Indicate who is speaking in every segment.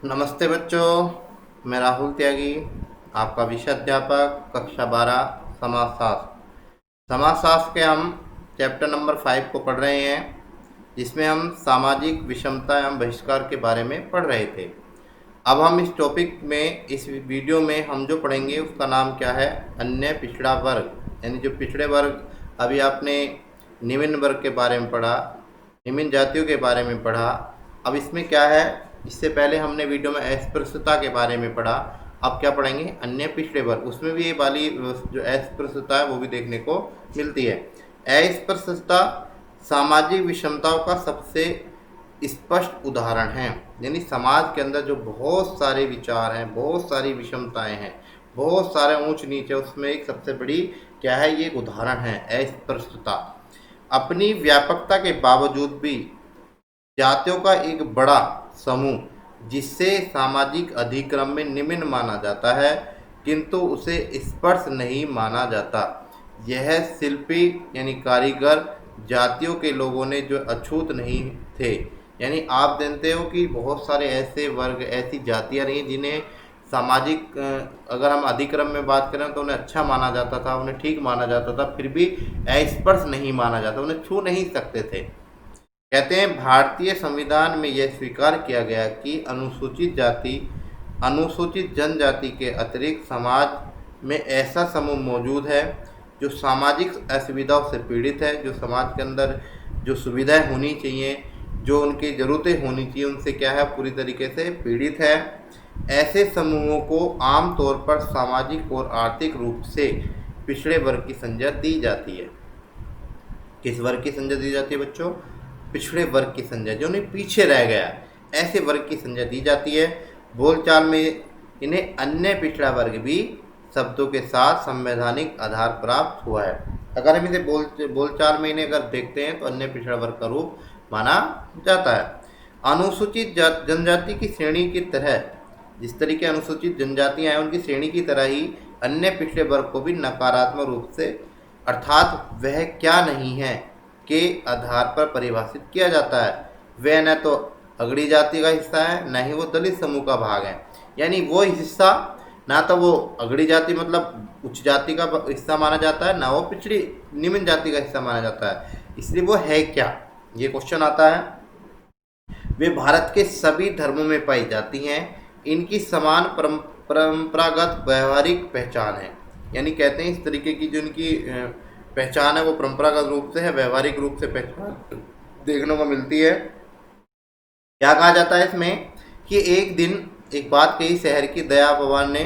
Speaker 1: नमस्ते बच्चों, मैं राहुल त्यागी, आपका विषय अध्यापक कक्षा 12 समाजशास्त्र। समाजशास्त्र के हम चैप्टर नंबर 5 को पढ़ रहे हैं, जिसमें हम सामाजिक विषमता एवं बहिष्कार के बारे में पढ़ रहे थे। अब हम इस टॉपिक में, इस वीडियो में हम जो पढ़ेंगे उसका नाम क्या है, अन्य पिछड़ा वर्ग, यानी जो पिछड़े वर्ग। अभी आपने निम्न वर्ग के बारे में पढ़ा, निम्न जातियों के बारे में पढ़ा। अब इसमें क्या है, इससे पहले हमने वीडियो में अस्पृश्यता के बारे में पढ़ा। अब क्या पढ़ेंगे, अन्य पिछड़े वर्ग। उसमें भी ये वाली जो अस्पृश्यता है वो भी देखने को मिलती है। अस्पृश्यता सामाजिक विषमताओं का सबसे स्पष्ट उदाहरण है। यानी समाज के अंदर जो बहुत सारे विचार हैं, बहुत सारी विषमताएं हैं, बहुत सारे ऊंच नीचे, उसमें एक सबसे बड़ी क्या है, ये उदाहरण है अस्पृश्यता। अपनी व्यापकता के बावजूद भी जातियों का एक बड़ा समूह, जिससे सामाजिक अधिक्रम में निम्न माना जाता है, किंतु उसे स्पर्श नहीं माना जाता। यह शिल्पी यानी कारीगर जातियों के लोगों ने जो अछूत नहीं थे। यानी आप जानते हो कि बहुत सारे ऐसे वर्ग, ऐसी जातियां रही जिन्हें सामाजिक, अगर हम अधिक्रम में बात करें तो उन्हें अच्छा माना जाता था, उन्हें ठीक माना जाता था, फिर भी स्पर्श नहीं माना जाता, उन्हें छू नहीं सकते थे। कहते हैं भारतीय संविधान में यह स्वीकार किया गया कि अनुसूचित जाति, अनुसूचित जनजाति के अतिरिक्त समाज में ऐसा समूह मौजूद है जो सामाजिक असुविधाओं से पीड़ित है, जो समाज के अंदर जो सुविधाएं होनी चाहिए, जो उनकी ज़रूरतें होनी चाहिए, उनसे क्या है, पूरी तरीके से पीड़ित है। ऐसे समूहों को आमतौर पर सामाजिक और आर्थिक रूप से पिछड़े वर्ग की संज्ञा दी जाती है। किस वर्ग की संज्ञा दी जाती है बच्चों? पिछड़े वर्ग की संज्ञा, जो नहीं पीछे रह गया, ऐसे वर्ग की संज्ञा दी जाती है। बोलचाल में इन्हें अन्य पिछड़ा वर्ग भी शब्दों के साथ संवैधानिक आधार प्राप्त हुआ है। अगर हम इसे बोलचाल में इन्हें अगर देखते हैं तो अन्य पिछड़ा वर्ग का रूप माना जाता है। अनुसूचित जनजाति की श्रेणी की तरह, जिस तरीके अनुसूचित जनजातियां हैं उनकी श्रेणी की तरह ही अन्य पिछड़े वर्ग को भी नकारात्मक रूप से, अर्थात वह क्या नहीं है के आधार पर परिभाषित किया जाता है। वह न तो अगड़ी जाति का हिस्सा है, न ही वो दलित समूह का भाग है। यानी वो हिस्सा ना तो वो अगड़ी जाति मतलब उच्च जाति का हिस्सा माना जाता है, ना वो पिछड़ी निम्न जाति का हिस्सा माना जाता है। इसलिए वो है क्या, ये क्वेश्चन आता है। वे भारत के सभी धर्मों में पाई जाती हैं। इनकी समान परंपरागत व्यवहारिक पहचान है। यानी कहते हैं इस तरीके की जो इनकी पहचान है वो परंपरागत रूप से है, व्यवहारिक रूप से पहचान देखने को मिलती है। क्या कहा जाता है इसमें कि एक दिन एक बात कही शहर की दया भगवान ने।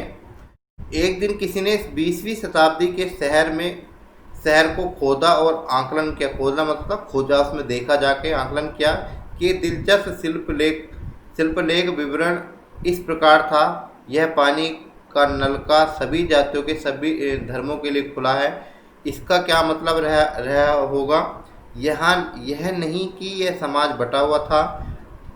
Speaker 1: एक दिन किसी ने 20वीं शताब्दी के शहर को खोदा और आकलन किया। खोदना मतलब खोजा, उसमें देखा जाके आकलन किया कि दिलचस्प शिल्पलेख विवरण इस प्रकार था। यह पानी का नलका सभी जातियों के सभी धर्मों के लिए खुला है। इसका क्या मतलब रहा होगा? यहाँ यह नहीं कि यह समाज बटा हुआ था,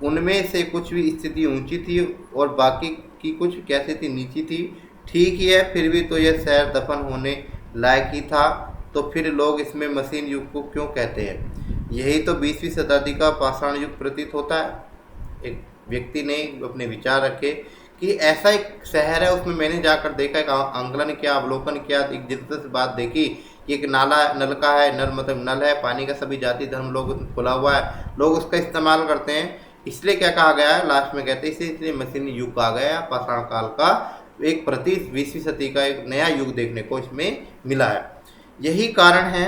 Speaker 1: उनमें से कुछ भी स्थिति ऊंची थी और बाकी की कुछ कैसी थी, नीची थी। ठीक ही है, फिर भी तो यह शहर दफन होने लायक ही था, तो फिर लोग इसमें मशीन युग को क्यों कहते हैं? यही तो 20वीं शताब्दी का पाषाण युग प्रतीत होता है। एक व्यक्ति ने अपने विचार रखे कि ऐसा एक शहर है, उसमें मैंने जाकर देखा, एक आंकलन किया, अवलोकन किया, एक दिलचस्प बात देखी कि एक नलका है, नल मतलब नल है, पानी का सभी जाति धर्म लोग खुला हुआ है, लोग उसका इस्तेमाल करते हैं। इसलिए क्या कहा गया है, लास्ट में कहते हैं इसलिए मशीनी युग कहा गया है। पाषाण काल का एक प्रतीत 20वीं सदी का एक नया युग देखने को इसमें मिला है। यही कारण है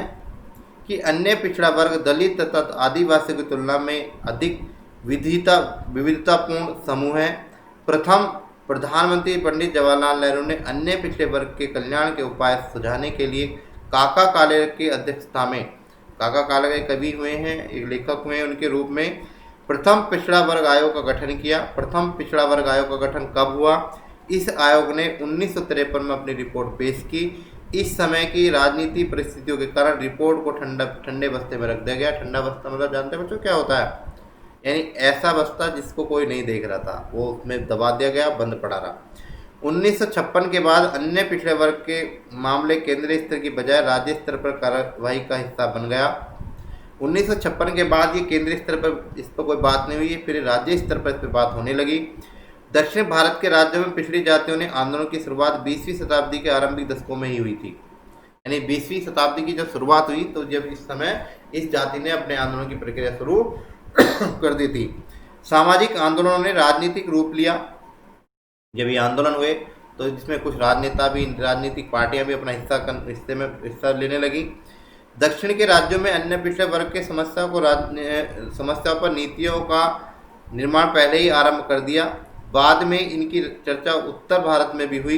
Speaker 1: कि अन्य पिछड़ा वर्ग दलित तथा आदिवासी की तुलना में अधिक विविधतापूर्ण समूह है। प्रथम प्रधानमंत्री पंडित जवाहरलाल नेहरू ने अन्य पिछड़े वर्ग के कल्याण के उपाय सुझाने के लिए काका काले की अध्यक्षता में, काका काले के कवि हुए हैं, एक लेखक हुए हैं, उनके रूप में प्रथम पिछड़ा वर्ग आयोग का गठन किया। प्रथम पिछड़ा वर्ग आयोग का गठन कब हुआ? इस आयोग ने 1953 में अपनी रिपोर्ट पेश की। इस समय की राजनीति परिस्थितियों के कारण रिपोर्ट को ठंडे बस्ते में रख दिया गया। ठंडा बस्ता मतलब जानते हैं बच्चों क्या होता है? यानी ऐसा बस्ता जिसको कोई नहीं देख रहा था, वो उसमें दबा दिया गया, बंद पड़ा रहा। 1956 के बाद अन्य पिछड़े वर्ग के मामले केंद्रीय स्तर की बजाय राज्य स्तर पर कार्यवाही का हिस्सा बन गया। 1956 के बाद ये केंद्रीय स्तर पर इस पर कोई बात नहीं हुई, फिर राज्य स्तर पर इस पर बात होने लगी। दक्षिण भारत के राज्यों में पिछड़ी जातियों ने आंदोलन की शुरुआत 20वीं शताब्दी के आरंभिक दशकों में ही हुई थी। यानी 20वीं शताब्दी की जब शुरुआत हुई तो जब इस समय इस जाति ने अपने आंदोलन की प्रक्रिया शुरू कर दी थी। सामाजिक आंदोलनों ने राजनीतिक रूप लिया। जब ये आंदोलन हुए तो जिसमें कुछ राजनेता भी, राजनीतिक पार्टियां भी अपना हिस्सा लेने लगी। दक्षिण के राज्यों में अन्य पिछड़े वर्ग के समस्याओं पर नीतियों का निर्माण पहले ही आरंभ कर दिया। बाद में इनकी चर्चा उत्तर भारत में भी हुई।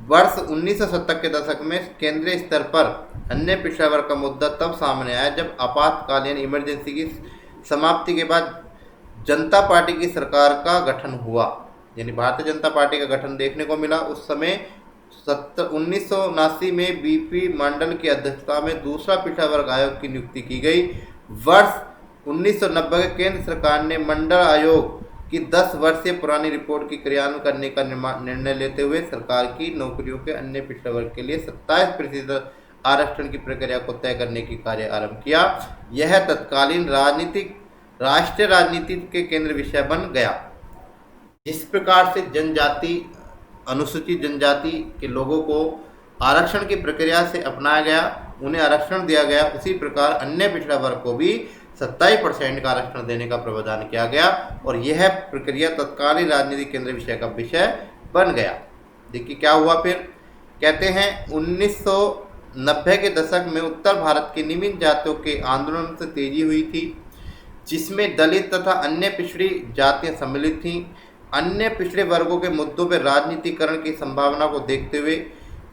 Speaker 1: वर्ष 1970 के दशक में केंद्रीय स्तर पर अन्य पिछड़ा वर्ग का मुद्दा तब सामने आया जब आपातकालीन इमरजेंसी की समाप्ति के बाद जनता पार्टी की सरकार का गठन हुआ। यानी भारतीय जनता पार्टी का गठन देखने को मिला। उस समय 1979 में बीपी मंडल की अध्यक्षता में दूसरा पिछड़ा वर्ग आयोग की नियुक्ति की गई। वर्ष 1990 के केंद्र सरकार ने मंडल आयोग की 10 वर्षीय पुरानी रिपोर्ट की क्रियान्वयन करने का निर्णय लेते हुए सरकार की नौकरियों के अन्य पिछड़ा वर्ग के लिए 27% आरक्षण की प्रक्रिया को तय करने की कार्य आरंभ किया। यह तत्कालीन राष्ट्रीय राजनीति के केंद्र विषय बन गया। जिस प्रकार से जनजाति, अनुसूचित जनजाति के लोगों को आरक्षण की प्रक्रिया से अपनाया गया, उन्हें आरक्षण दिया गया, उसी प्रकार अन्य पिछड़ा वर्ग को भी 27% का आरक्षण देने का प्रावधान किया गया और यह प्रक्रिया तत्कालीन राजनीतिक केंद्र विषय का विषय बन गया। देखिए क्या हुआ फिर। कहते हैं 1990 के दशक में उत्तर भारत की निम्न जातियों के आंदोलन से तेजी हुई थी, जिसमें दलित तथा अन्य पिछड़ी जातियां सम्मिलित थीं। अन्य पिछड़े वर्गों के मुद्दों पर राजनीतिकरण की संभावना को देखते हुए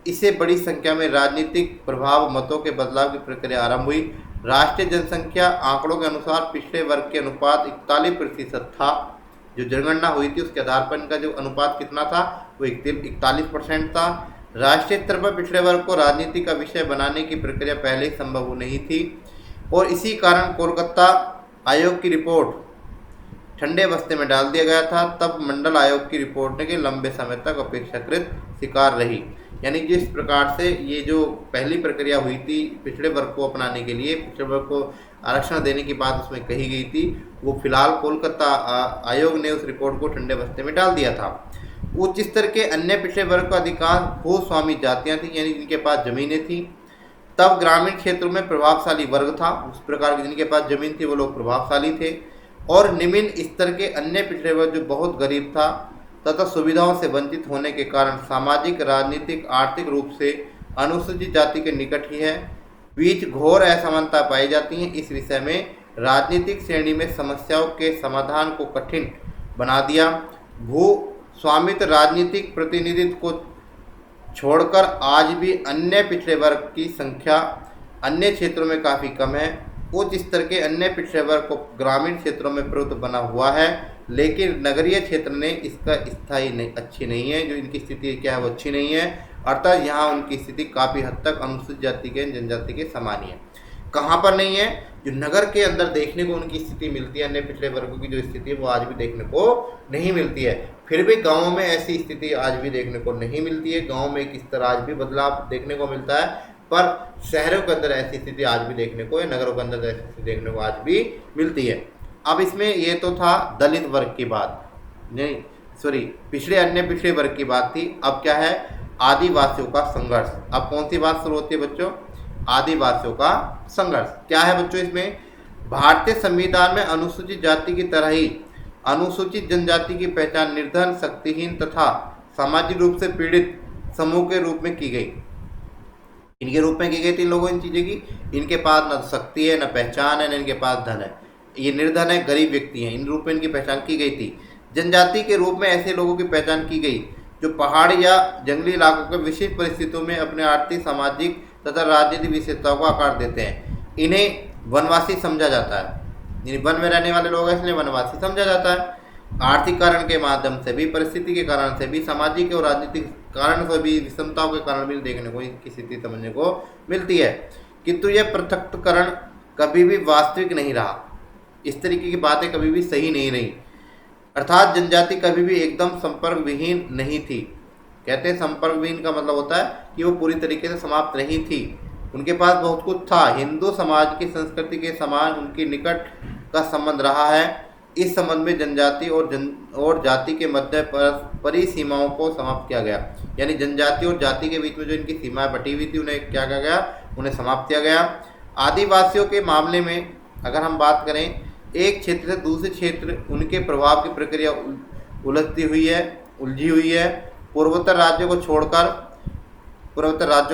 Speaker 1: इसे बड़ी संख्या में राजनीतिक प्रभाव मतों के बदलाव की प्रक्रिया आरंभ हुई। राष्ट्रीय जनसंख्या आंकड़ों के अनुसार पिछड़े वर्ग के अनुपात 41% था। जो जनगणना हुई थी उसके आधार पर इनका जो अनुपात कितना था वो 41% था। राष्ट्रीय स्तर पर पिछड़े वर्ग को राजनीति का विषय बनाने की प्रक्रिया पहले ही संभव नहीं थी और इसी कारण कोलकाता आयोग की रिपोर्ट ठंडे बस्ते में डाल दिया गया था। तब मंडल आयोग की रिपोर्ट ने कि लंबे समय तक अपेक्षाकृत शिकार रही। यानी जिस प्रकार से ये जो पहली प्रक्रिया हुई थी पिछड़े वर्ग को अपनाने के लिए, पिछड़े वर्ग को आरक्षण देने की बात उसमें कही गई थी, वो फिलहाल कोलकाता आयोग ने उस रिपोर्ट को ठंडे बस्ते में डाल दिया था। उच्च स्तर के अन्य पिछड़े वर्ग का अधिकांश भूस्वामी जातियाँ थीं, यानी जिनके पास जमीनें थीं। तब ग्रामीण क्षेत्रों में प्रभावशाली वर्ग था, उस प्रकार के जिनके पास जमीन थी वो लोग प्रभावशाली थे। और निम्न स्तर के अन्य पिछड़े वर्ग जो बहुत गरीब था तथा सुविधाओं से वंचित होने के कारण सामाजिक, राजनीतिक, आर्थिक रूप से अनुसूचित जाति के निकट ही है, बीच घोर असमानता पाई जाती है। इस विषय में राजनीतिक श्रेणी में समस्याओं के समाधान को कठिन बना दिया। भू स्वामित्व राजनीतिक प्रतिनिधित्व को छोड़कर आज भी अन्य पिछड़े वर्ग की संख्या अन्य क्षेत्रों में काफ़ी कम है। उच्च स्तर के अन्य पिछड़े वर्ग को ग्रामीण क्षेत्रों में प्रभुत्व बना हुआ है, लेकिन नगरीय क्षेत्र ने इसका स्थायी अच्छी नहीं है। जो इनकी स्थिति क्या है वो अच्छी नहीं है, अर्थात यहाँ उनकी स्थिति काफ़ी हद तक अनुसूचित जाति के, जनजाति के समान ही है। कहाँ पर नहीं है? जो नगर के अंदर देखने को उनकी स्थिति मिलती है, अन्य पिछड़े वर्गों की जो स्थिति है वो आज भी देखने को नहीं मिलती है। फिर भी गाँव में ऐसी स्थिति आज भी देखने को नहीं मिलती है। गाँव में किस तरह आज भी बदलाव देखने को मिलता है, पर शहरों के अंदर ऐसी स्थिति आज भी देखने को, नगरों के अंदर ऐसी स्थिति देखने को आज भी मिलती है। अब इसमें ये तो था दलित वर्ग की बात, नहीं सॉरी पिछड़े अन्य पिछड़े वर्ग की बात थी। अब क्या है? आदिवासियों का संघर्ष। अब कौन सी बात शुरू होती है बच्चों? आदिवासियों का संघर्ष। क्या है बच्चों इसमें? भारतीय संविधान में अनुसूचित जाति की तरह ही अनुसूचित जनजाति की पहचान निर्धन, शक्तिहीन तथा सामाजिक रूप से पीड़ित समूह के रूप में की गई। इनके रूप में की गई थी लोगों इन चीज़ों की। इनके पास न शक्ति है, न पहचान है, न इनके पास धन है, ये निर्धन है, गरीब व्यक्ति हैं। इन रूप में इनकी पहचान की गई थी। जनजाति के रूप में ऐसे लोगों की पहचान की गई जो पहाड़ी या जंगली इलाकों के विशिष्ट परिस्थितियों में अपने आर्थिक, सामाजिक तथा राजनीतिक विशेषताओं को आकार देते हैं। इन्हें वनवासी समझा जाता है, यानी वन में रहने वाले लोग हैं इसलिए वनवासी समझा जाता है। आर्थिक कारण के माध्यम से भी, परिस्थिति के कारण से भी, सामाजिक और राजनीतिक कारण से भी, विषमताओं के कारण भी देखने को इनकी स्थिति समझने को मिलती है। किंतु यह पृथक्करण कभी भी वास्तविक नहीं रहा। इस तरीके की बातें कभी भी सही नहीं रही। अर्थात जनजाति कभी भी एकदम संपर्क विहीन नहीं थी। कहते हैं संपर्क विहीन का मतलब होता है कि वो पूरी तरीके से समाप्त नहीं थी। उनके पास बहुत कुछ था। हिंदू समाज की संस्कृति के समान उनकी निकट का संबंध रहा है। इस संबंध में जनजाति और जाति के मध्य परिसीमाओं को समाप्त किया गया। यानी जनजाति और जाति के बीच में जो इनकी सीमाएं बटी हुई थी उन्हें क्या किया गया, उन्हें समाप्त किया गया। आदिवासियों के मामले में अगर हम बात करें, एक क्षेत्र से दूसरे क्षेत्र उनके प्रभाव की प्रक्रिया उलझी हुई है। पूर्वोत्तर राज्यों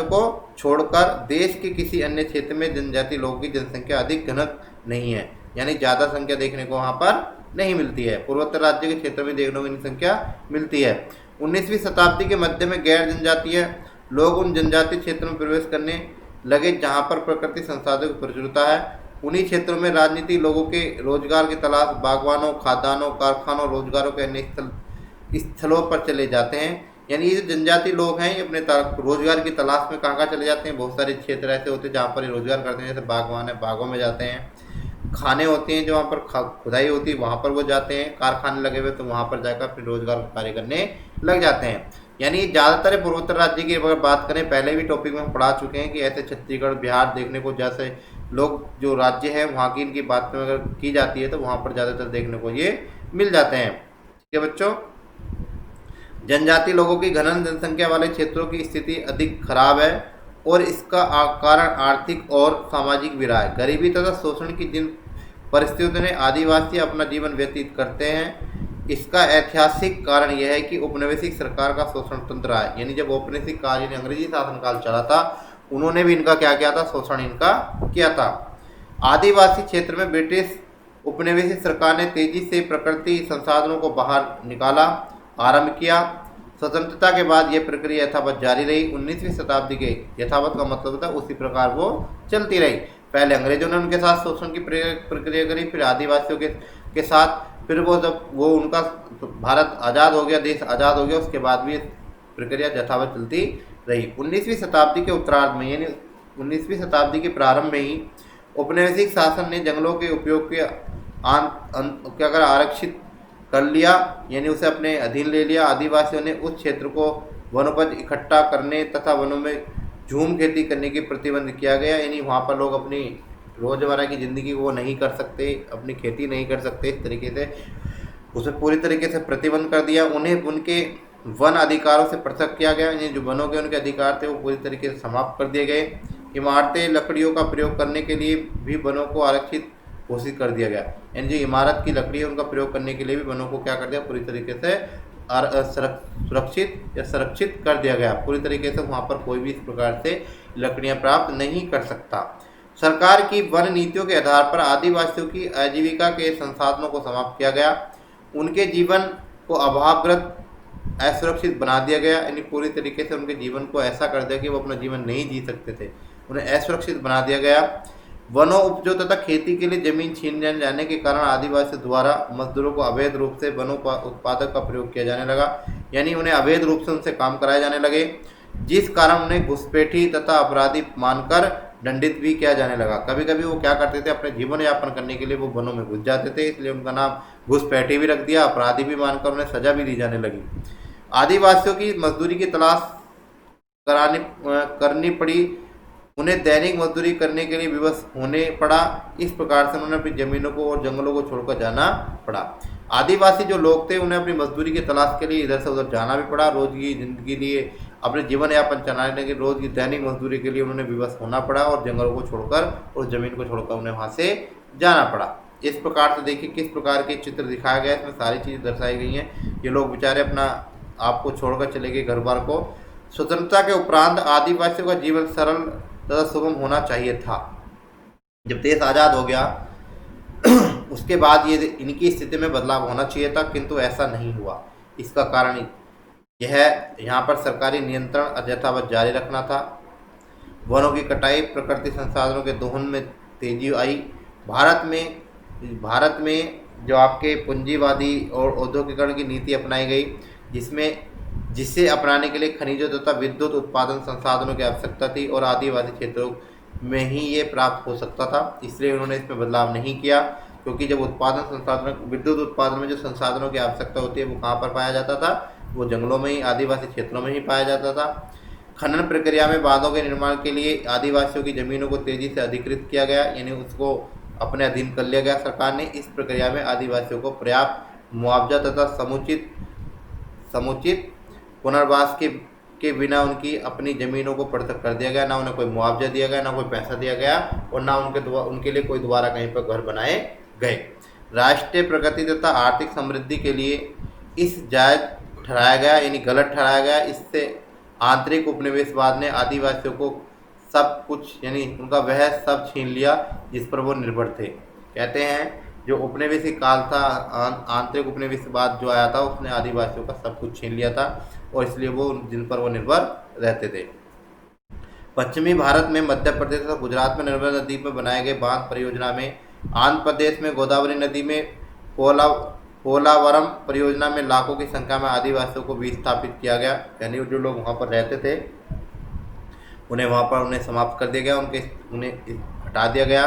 Speaker 1: को छोड़कर देश के किसी अन्य क्षेत्र में जनजाति लोगों की जनसंख्या अधिक घनत्व नहीं है, यानी ज़्यादा संख्या देखने को वहाँ पर नहीं मिलती है। पूर्वोत्तर राज्य के क्षेत्र में देखने को इनकी संख्या मिलती है। 19वीं शताब्दी के मध्य में गैर जनजातीय लोग उन जनजातीय क्षेत्रों में प्रवेश करने लगे जहाँ पर प्रकृति संसाधनों की प्रचुरता है। उन्हीं क्षेत्रों में राजनीति लोगों के रोजगार की तलाश बागवानों, खादानों, कारखानों, रोजगारों के अन्य स्थलों पर चले जाते हैं। यानी ये जो जनजाति लोग हैं ये अपने रोजगार की तलाश में कहाँ चले जाते हैं। बहुत सारे क्षेत्र ऐसे होते हैं जहाँ पर ये रोजगार करते हैं, जैसे बागवान है, बागों में जाते हैं। खाने होते हैं जो वहाँ पर खुदाई होती है वहाँ पर वो जाते हैं। कारखाने लगे हुए तो वहाँ पर जाकर अपने रोजगार कार्य करने लग जाते हैं। यानी ज़्यादातर पूर्वोत्तर राज्य की अगर बात करें, पहले भी टॉपिक में हम पढ़ा चुके हैं कि ऐसे छत्तीसगढ़, बिहार देखने को जैसे लोग जो राज्य है वहाँ की इनकी बात में अगर की जाती है तो वहाँ पर ज़्यादातर देखने को ये मिल जाते हैं। ठीक है बच्चों, जनजाति लोगों की घनन जनसंख्या वाले क्षेत्रों की स्थिति अधिक खराब है और इसका कारण आर्थिक और सामाजिक भी रहा है। गरीबी तथा शोषण की जिन परिस्थितियों में आदिवासी अपना जीवन व्यतीत करते हैं, इसका ऐतिहासिक कारण यह है कि उपनिवेशिक सरकार का शोषण तंत्र रहा है। यानी जब औपनिवेशिक काल यानी अंग्रेजी शासनकाल चला था, उन्होंने भी इनका क्या किया था, शोषण इनका किया था। आदिवासी क्षेत्र में ब्रिटिश उपनिवेशिक सरकार ने तेजी से प्रकृति संसाधनों को बाहर निकाला आरंभ किया। स्वतंत्रता के बाद यह प्रक्रिया यथावत जारी रही। 19वीं शताब्दी के यथावत का मतलब था उसी प्रकार वो चलती रही। पहले अंग्रेजों ने उनके साथ शोषण की प्रक्रिया करी, फिर आदिवासियों के साथ, फिर वो जब वो उनका भारत आज़ाद हो गया, देश आज़ाद हो गया, उसके बाद भी प्रक्रिया यथावत चलती रही। 19वीं शताब्दी के उत्तरार्ध में यानी 19वीं शताब्दी के प्रारंभ में ही औपनिवेशिक शासन ने जंगलों के उपयोग के क्या कर आरक्षित कर लिया, यानी उसे अपने अधीन ले लिया। आदिवासियों ने उस क्षेत्र को वनोपज इकट्ठा करने तथा वनों में झूम खेती करने की प्रतिबंध किया गया। यानी वहाँ पर लोग अपनी रोज़मर्रा की ज़िंदगी को नहीं कर सकते, अपनी खेती नहीं कर सकते, इस तरीके से उसे पूरी तरीके से प्रतिबंध कर दिया। उन्हें उनके वन अधिकारों से पृथक किया गया, यानी जो वनों के उनके अधिकार थे वो पूरी तरीके से समाप्त कर दिए गए। इमारतें लकड़ियों का प्रयोग करने के लिए भी वनों को आरक्षित घोषित कर दिया गया। यानी जो इमारत की लकड़ी है उनका प्रयोग करने के लिए भी वनों को क्या कर दिया, पूरी तरीके से संरक्षित कर दिया गया। पूरी तरीके से वहाँ पर कोई भी इस प्रकार से लकड़ियाँ प्राप्त नहीं कर सकता। सरकार की वन नीतियों के आधार पर आदिवासियों की आजीविका के संसाधनों को समाप्त किया गया। उनके जीवन को अभावग्रस्त असुरक्षित बना दिया गया। यानी पूरी तरीके से उनके जीवन को ऐसा कर दिया कि वो अपना जीवन नहीं जी सकते थे, उन्हें असुरक्षित बना दिया गया। वनों उपजों तथा खेती के लिए जमीन छीन जाने के कारण आदिवासियों द्वारा मजदूरों को अवैध रूप से वनों का उत्पादक का प्रयोग किया जाने लगा। यानी उन्हें अवैध रूप से उनसे काम कराए जाने लगे, जिस कारण उन्हें घुसपैठी तथा अपराधी मानकर दंडित भी किया जाने लगा। कभी कभी वो क्या करते थे, अपने जीवन यापन करने के लिए वो वनों में घुस जाते थे, इसलिए उनका नाम घुसपैठी भी रख दिया, अपराधी भी मानकर उन्हें सजा भी दी जाने लगी। आदिवासियों की मजदूरी की तलाश करनी पड़ी, उन्हें दैनिक मजदूरी करने के लिए विवश होने पड़ा। इस प्रकार से उन्होंने अपनी जमीनों को और जंगलों को छोड़कर जाना पड़ा। आदिवासी जो लोग थे उन्हें अपनी मजदूरी की तलाश के लिए इधर से उधर जाना भी पड़ा। रोज की जिंदगी लिए अपने जीवन यापन चलाने के रोज की दैनिक मजदूरी के लिए उन्होंने विवश होना पड़ा और जंगलों को छोड़कर और ज़मीन को छोड़कर उन्हें वहाँ से जाना पड़ा। इस प्रकार से देखिए किस प्रकार के चित्र दिखाया गया है, इसमें सारी चीज़ें दर्शाई गई हैं। ये लोग बेचारे अपना आपको छोड़कर चले गए घर बार को। स्वतंत्रता के उपरांत आदिवासियों का जीवन सरल तथा सुगम होना चाहिए था। जब देश आज़ाद हो गया उसके बाद ये इनकी स्थिति में बदलाव होना चाहिए था, किंतु ऐसा नहीं हुआ। इसका कारण यह यहाँ पर सरकारी नियंत्रण यथावत जारी रखना था। वनों की कटाई, प्रकृति संसाधनों के दोहन में तेजी आई। भारत में जो आपके पूंजीवादी और औद्योगिकरण की नीति अपनाई गई, जिसे अपनाने के लिए खनिजों तथा विद्युत उत्पादन संसाधनों की आवश्यकता थी और आदिवासी क्षेत्रों में ही ये प्राप्त हो सकता था। इसलिए उन्होंने इसमें बदलाव नहीं किया, क्योंकि जब उत्पादन संसाधनों विद्युत उत्पादन में जो संसाधनों की आवश्यकता होती है वो कहाँ पर पाया जाता था, वो जंगलों में ही, आदिवासी क्षेत्रों में ही पाया जाता था। खनन प्रक्रिया में बांधों के निर्माण के लिए आदिवासियों की ज़मीनों को तेज़ी से अधिकृत किया गया, यानी उसको अपने अधीन कर लिया गया सरकार ने। इस प्रक्रिया में आदिवासियों को पर्याप्त मुआवजा तथा समुचित पुनर्वास के बिना उनकी अपनी ज़मीनों को पृथक कर दिया गया। ना उन्हें कोई मुआवजा दिया गया, ना कोई पैसा दिया गया, और ना उनके लिए कोई दोबारा कहीं पर घर बनाए गए। राष्ट्रीय प्रगति तथा आर्थिक समृद्धि के लिए इस जायज़ ठहराया गया, यानी गलत ठहराया गया। इससे आंतरिक उपनिवेशवाद ने आदिवासियों को सब कुछ, यानी उनका वह सब छीन लिया जिस पर वो निर्भर थे। कहते हैं जो उपनिवेशी काल था, आंतरिक उपनिवेशवाद जो आया था, उसने आदिवासियों का सब कुछ छीन लिया था, और इसलिए वो जिन पर वो निर्भर रहते थे। पश्चिमी भारत में मध्य प्रदेश और गुजरात में नर्मदा नदी पर बनाए गए बांध परियोजना में, आंध्र प्रदेश में गोदावरी नदी में पोलावरम परियोजना में लाखों की संख्या में आदिवासियों को विस्थापित किया गया, यानी जो लोग वहाँ पर रहते थे उन्हें समाप्त कर दिया गया, उन्हें हटा दिया गया,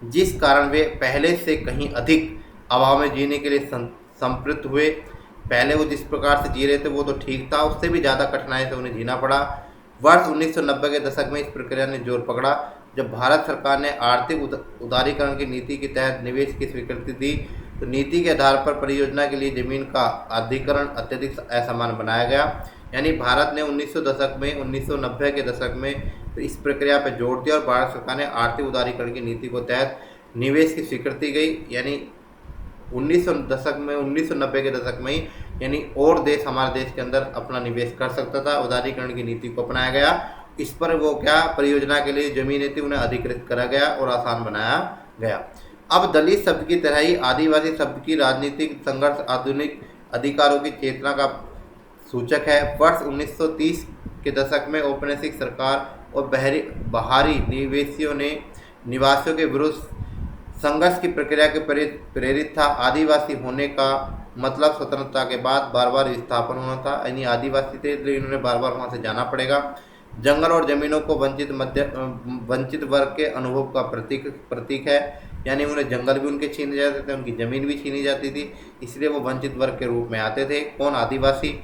Speaker 1: जिस कारण वे पहले से कहीं अधिक अभाव में जीने के लिए संपृक्त हुए। पहले वो जिस प्रकार से जी रहे थे वो तो ठीक था, उससे भी ज़्यादा कठिनाई से उन्हें जीना पड़ा। वर्ष 1990 के दशक में इस प्रक्रिया ने जोर पकड़ा, जब भारत सरकार ने आर्थिक उदारीकरण की नीति के तहत निवेश की स्वीकृति दी। तो नीति के आधार पर परियोजना के लिए जमीन का अधिग्रहण अत्यधिक असमान बनाया गया, यानी भारत ने 1990 के दशक में इस प्रक्रिया पर जोर दिया, और भारत सरकार ने आर्थिक उदारीकरण की नीति को तहत निवेश की स्वीकृति गई, यानी 1990 के दशक में ही, यानी और देश हमारे देश के अंदर अपना निवेश कर सकता था। उदारीकरण की नीति को अपनाया गया। इस पर वो क्या परियोजना के लिए जमीनें थी उन्हें अधिकृत करा गया और आसान बनाया गया। अब दलित शब्द की तरह ही आदिवासी शब्द की राजनीतिक संघर्ष आधुनिक अधिकारों की चेतना का सूचक है। वर्ष 1930 के दशक में औपनिवेशिक सरकार और बाहरी निवासियों के विरुद्ध संघर्ष की प्रक्रिया के प्रेरित था। आदिवासी होने का मतलब स्वतंत्रता के बाद बार बार विस्थापन होना था, यानी आदिवासी थे इसलिए इन्होंने बार बार वहाँ से जाना पड़ेगा। जंगल और जमीनों को वंचित वर्ग के अनुभव का प्रतीक है, यानी उन्हें जंगल भी उनके छीने जाते थे, उनकी ज़मीन भी छीनी जाती थी, इसलिए वो वंचित वर्ग के रूप में आते थे। कौन? आदिवासी।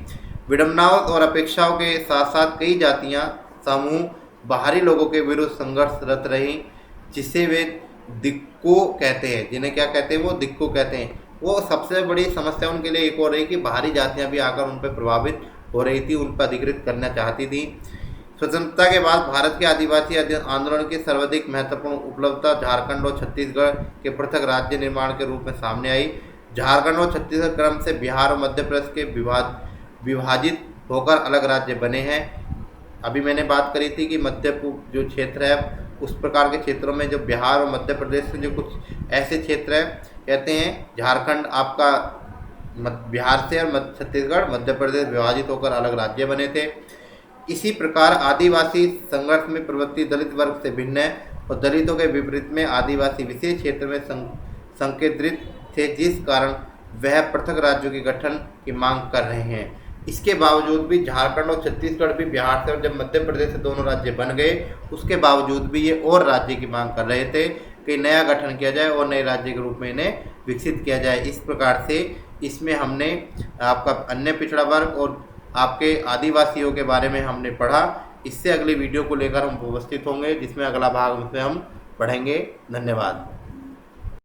Speaker 1: विडम्बनाओं और अपेक्षाओं के साथ साथ कई जातियाँ समूह बाहरी लोगों के विरुद्ध संघर्षरत रही, जिसे वे दिक्को कहते हैं। जिन्हें क्या कहते हैं? वो दिक्को कहते हैं। वो सबसे बड़ी समस्या उनके लिए एक और रही कि बाहरी जातियाँ भी आकर उन पर प्रभावित हो रही थी, उन पर अधिकृत करना चाहती थी। स्वतंत्रता के बाद भारत के आदिवासी आंदोलन की सर्वाधिक महत्वपूर्ण उपलब्धता झारखंड और छत्तीसगढ़ के पृथक राज्य निर्माण के रूप में सामने आई। झारखंड और छत्तीसगढ़ क्रम से बिहार और मध्य प्रदेश के विभाजित होकर अलग राज्य बने हैं। अभी मैंने बात करी थी कि मध्य पूर्व जो क्षेत्र है उस प्रकार के क्षेत्रों में जो बिहार और मध्य प्रदेश में जो कुछ ऐसे क्षेत्र है, कहते हैं झारखंड आपका बिहार से और छत्तीसगढ़ मध्य प्रदेश विभाजित होकर अलग राज्य बने थे। इसी प्रकार आदिवासी संघर्ष में प्रवृत्ति दलित वर्ग से भिन्न है, और दलितों के विपरीत में आदिवासी विशेष क्षेत्र में संकेंद्रित थे, जिस कारण वह पृथक राज्यों के गठन की मांग कर रहे हैं। इसके बावजूद भी झारखंड और छत्तीसगढ़ भी बिहार से और जब मध्य प्रदेश से दोनों राज्य बन गए, उसके बावजूद भी ये और राज्य की मांग कर रहे थे कि नया गठन किया जाए और नए राज्य के रूप में इन्हें विकसित किया जाए। इस प्रकार से इसमें हमने आपका अन्य पिछड़ा वर्ग और आपके आदिवासियों के बारे में हमने पढ़ा। इससे अगली वीडियो को लेकर हम उपस्थित होंगे, जिसमें अगला भाग उसमें हम पढ़ेंगे। धन्यवाद।